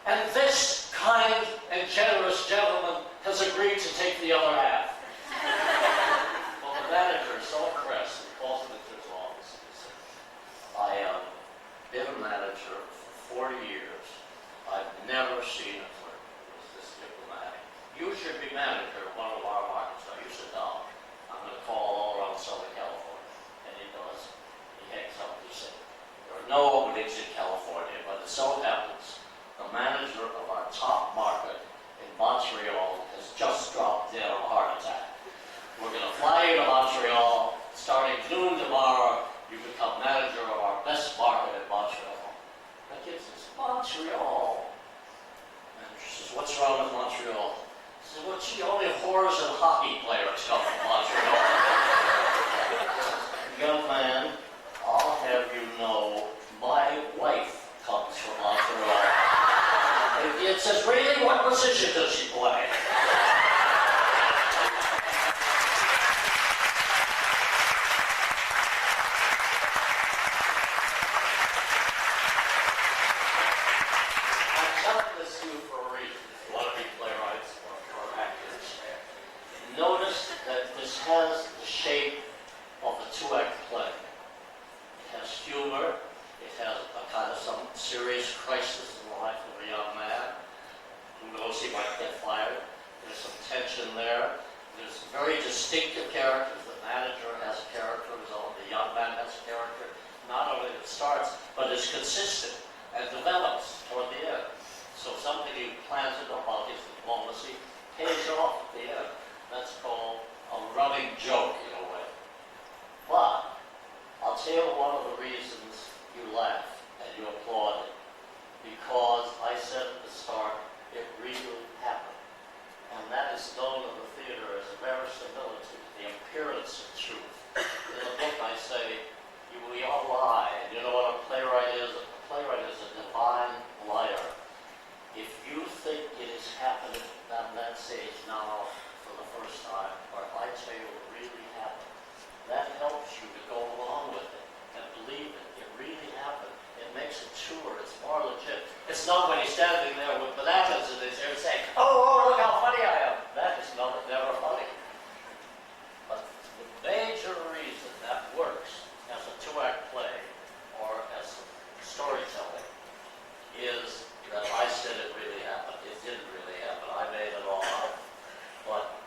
And this kind and generous gentleman has agreed to take the other half. Well, the manager is so impressed, he calls him into his office and he says, I have been a manager for 40 years. I've never seen a clerk who was this diplomatic. You should be manager of one of our markets. Now, you said, no, I'm going to call all around Southern California. And he does. He hangs up and he says, there are no openings in California, but it so happens the manager of our top market in Montreal has just dropped dead of a heart attack. We're going to fly you to Montreal. Starting noon tomorrow, you become manager of our best market in Montreal. That kid says, Montreal? And she says, what's wrong with Montreal? He says, well, gee, only whores and hockey players come from Montreal. Young man, I'll have you know, my wife comes from Montreal. It says, really, what position does she play? I'm telling this to you for a reason. If you want to be playwrights or actors, notice that this has the shape of a two-act play. It has humor. It has a kind of some serious crisis in the life of a young man who knows he might get fired. There's some tension there. There's very distinctive characters. The manager has a character of his own. The young man has a character. Not only it starts, but it's consistent and develops toward the end. So something you planted about his diplomacy pays off at the end. That's called a running joke in a way. But I'll tell you one of the reasons you laugh and you applaud it. Because I said at the start, it really happened. And that is known in the theater as verisimilitude, the appearance of truth. In the book I say, we all lie. And you know what a playwright is? A playwright is a divine liar. If you think it is happening on that stage now for the first time, or if I tell you it really happened, that helps you to go along with it and believe it. It really happened. It makes it truer. It's more legit. It's not when he's standing there with